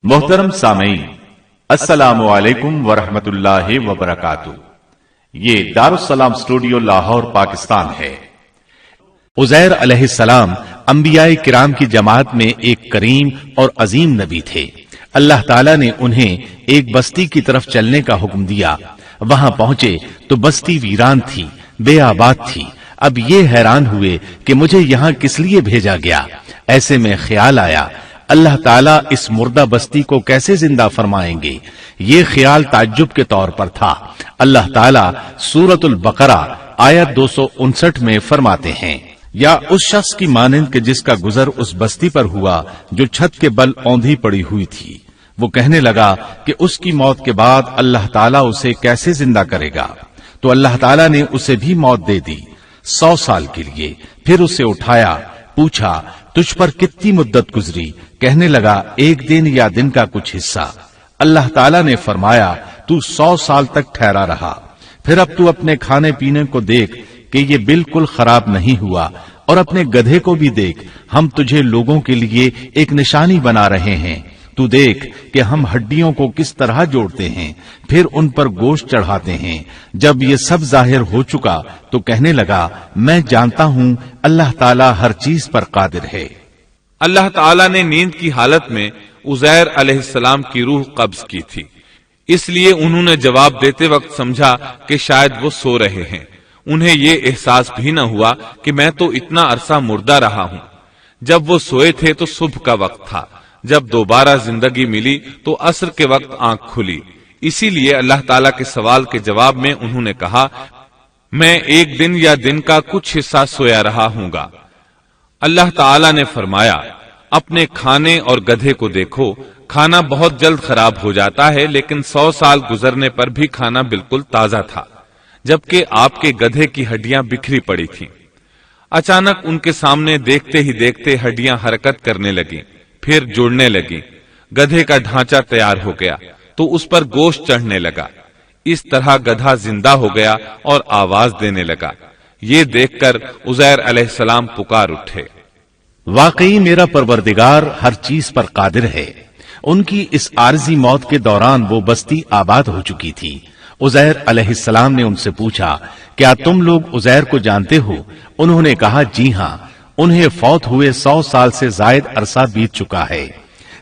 मोहतरम सामईन, अस्सलामु अलैकुम वरहमतुल्लाहि वबरकातुह। ये दारुस्सलाम स्टूडियो लाहौर पाकिस्तान है। उज़ैर अलैहिस्सलाम अंबियाए किराम की जमात में एक करीम और अजीम नबी थे। अल्लाह ताला ने उन्हें एक बस्ती की तरफ चलने का हुक्म दिया। वहां पहुंचे तो बस्ती वीरान थी, बेआबाद थी। अब ये हैरान हुए कि मुझे यहां किस लिए भेजा गया। ऐसे में ख्याल आया अल्लाह ताला इस मुर्दा बस्ती को कैसे जिंदा फरमाएंगे। ये ख्याल ताज्जुब के तौर पर था। अल्लाह ताला सूरतुल बकरा आयत 259 में फरमाते हैं, या उस शख्स की मानंद के जिसका गुजर उस बस्ती पर हुआ जो छत के बल औंधी पड़ी हुई थी। वो कहने लगा कि उसकी मौत के बाद अल्लाह ताला उसे कैसे जिंदा करेगा। तो अल्लाह ताला ने उसे भी मौत दे दी 100 साल के लिए। फिर उसे उठाया, पूछा तुझ पर कितनी मुद्दत गुजरी। कहने लगा एक दिन या दिन का कुछ हिस्सा। अल्लाह ताला ने फरमाया तू 100 साल तक ठहरा रहा। फिर अब तू अपने खाने पीने को देख कि ये बिल्कुल खराब नहीं हुआ, और अपने गधे को भी देख, हम तुझे लोगों के लिए एक निशानी बना रहे हैं। तू देख कि हम हड्डियों को किस तरह जोड़ते हैं, फिर उन पर गोश्त चढ़ाते हैं। जब ये सब जाहिर हो चुका तो कहने लगा मैं जानता हूं अल्लाह ताला हर चीज पर कादिर है। अल्लाह ताला ने नींद की हालत में उज़ैर अलैहिस्सलाम की रूह कब्ज की थी, इसलिए उन्होंने जवाब देते वक्त समझा कि शायद वो सो रहे हैं। उन्हें ये एहसास भी न हुआ कि मैं तो इतना अरसा मुर्दा रहा हूं। जब वो सोए थे तो सुबह का वक्त था। जब दोबारा जिंदगी मिली तो असर के वक्त आंख खुली। इसीलिए अल्लाह ताला के सवाल के जवाब में उन्होंने कहा मैं एक दिन या दिन का कुछ हिस्सा सोया रहा हूंगा। अल्लाह ताला ने फरमाया अपने खाने और गधे को देखो, खाना बहुत जल्द खराब हो जाता है, लेकिन 100 साल गुजरने पर भी खाना बिल्कुल ताजा था, जबकि आपके गधे की हड्डियां बिखरी पड़ी थीं। अचानक उनके सामने देखते ही देखते हड्डियां हरकत करने लगी, फिर जुड़ने लगी। गधे का ढांचा तैयार हो गया तो उस पर गोश्त चढ़ने लगा। इस तरह गधा जिंदा हो गया और आवाज देने लगा। ये देखकर उज़ैर अलैहिस्सलाम पुकार उठे, वाकई मेरा परवरदिगार हर चीज पर कादिर है। उनकी इस आरजी मौत के दौरान वो बस्ती आबाद हो चुकी थी। उज़ैर अलैहिस्सलाम ने उनसे पूछा क्या तुम लोग उज़ैर को जानते हो। उन्होंने कहा जी हां, उन्हें फौत हुए 100 साल से जायद अरसा बीत चुका है।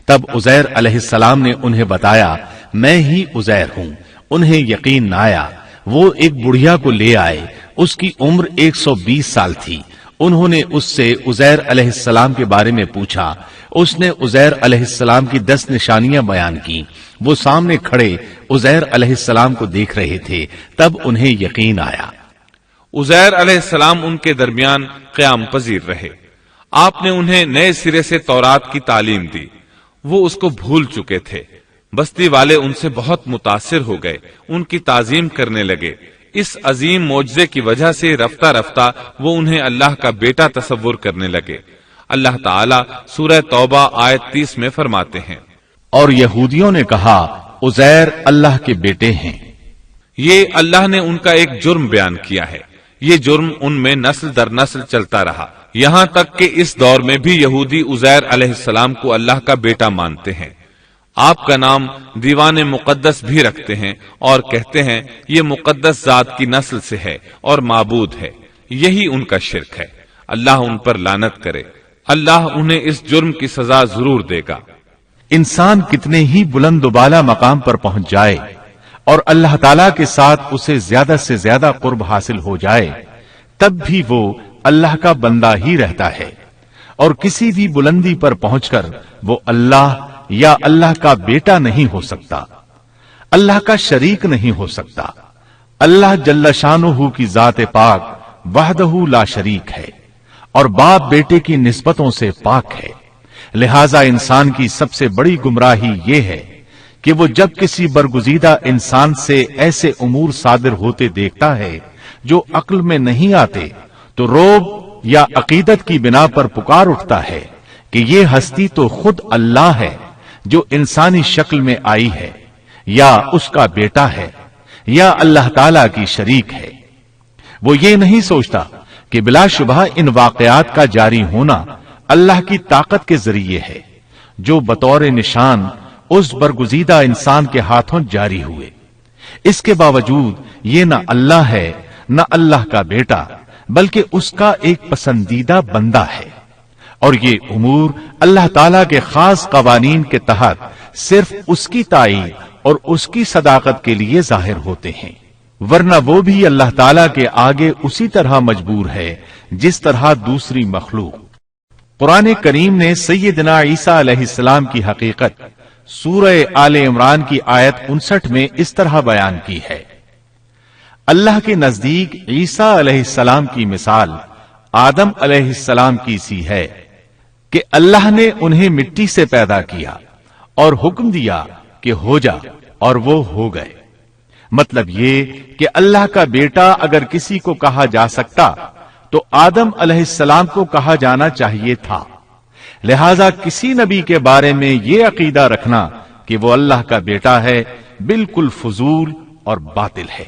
तब उज़ैर अलैहिस्सलाम ने उन्हें बताया मैं ही उज़ैर हूं। उन्हें यकीन न आया। वो एक बुढ़िया को ले आए, उसकी उम्र 120 साल थी। उन्होंने उससे उज़ैर अलैहिस्सलाम के बारे में पूछा। उसने उज़ैर अलैहिस्सलाम की 10 निशानियां बयान की। वो सामने खड़े उज़ैर अलैहिस्सलाम को देख रहे थे। तब उन्हें यकीन आया। उज़ैर अलैहिस्सलाम उनके दरमियान क़याम पजीर रहे। आपने उन्हें नए सिरे से तौरात की तालीम दी। वो उसको भूल चुके थे। बस्ती वाले उनसे बहुत मुतासिर हो गए, उनकी ताजीम करने लगे। इस अजीम मोजज़े की वजह से रफ्ता रफ्ता वो उन्हें अल्लाह का बेटा तसव्वुर करने लगे। अल्लाह ताला सूरह तौबा आयत 30 में फरमाते हैं, और यहूदियों ने कहा उज़ैर अल्लाह के बेटे हैं। ये अल्लाह ने उनका एक जुर्म बयान किया है। ये जुर्म उनमें नस्ल दर नस्ल चलता रहा, यहां तक कि इस दौर में भी यहूदी उज़ैर अलैहिस्सलाम को अल्लाह का बेटा मानते हैं। आपका नाम दीवाने मुकद्दस भी रखते हैं और कहते हैं ये मुकद्दस जात की नस्ल से है और माबूद है। यही उनका शिर्क है। अल्लाह उन पर लानत करे। अल्लाह उन्हें इस जुर्म की सजा जरूर देगा। इंसान कितने ही बुलंदबाला मकाम पर पहुंच जाए और अल्लाह ताला के साथ उसे ज्यादा से ज्यादा कुर्ब हासिल हो जाए, तब भी वो अल्लाह का बंदा ही रहता है। और किसी भी बुलंदी पर पहुंचकर वो अल्लाह या अल्लाह का बेटा नहीं हो सकता, अल्लाह का शरीक नहीं हो सकता। अल्लाह जल्ल शानुहु की जात पाक वहदहु ला शरीक है और बाप बेटे की निस्बतों से पाक है। लिहाजा इंसान की सबसे बड़ी गुमराही ये है कि वो जब किसी बरगुजीदा इंसान से ऐसे उमूर सादिर होते देखता है जो अक्ल में नहीं आते, तो रोब या अकीदत की बिना पर पुकार उठता है कि ये हस्ती तो खुद अल्लाह है जो इंसानी शक्ल में आई है, या उसका बेटा है, या अल्लाह ताला की शरीक है। वो ये नहीं सोचता कि बिलाशुबह इन वाकयात का जारी होना अल्लाह की ताकत के जरिए है, जो बतौर निशान اس برگزیدہ انسان کے ہاتھوں جاری ہوئے۔ اس کے باوجود یہ نہ اللہ ہے نہ اللہ کا بیٹا، بلکہ اس کا ایک پسندیدہ بندہ ہے، اور یہ امور اللہ تعالی کے خاص قوانین کے تحت صرف اس کی تائید اور اس کی صداقت کے لیے ظاہر ہوتے ہیں، ورنہ وہ بھی اللہ تعالی کے آگے اسی طرح مجبور ہے جس طرح دوسری مخلوق۔ قرآن کریم نے سیدنا عیسیٰ علیہ السلام کی حقیقت سورہ آل عمران کی آیت 59 میں اس طرح بیان کی ہے: اللہ کے نزدیک عیسیٰ علیہ السلام کی مثال آدم علیہ السلام کی سی ہے کہ اللہ نے انہیں مٹی سے پیدا کیا اور حکم دیا کہ ہو جا، اور وہ ہو گئے۔ مطلب یہ کہ اللہ کا بیٹا اگر کسی کو کہا جا سکتا تو آدم علیہ السلام کو کہا جانا چاہیے تھا، لہذا کسی نبی کے بارے میں یہ عقیدہ رکھنا کہ وہ اللہ کا بیٹا ہے بالکل فضول اور باطل ہے۔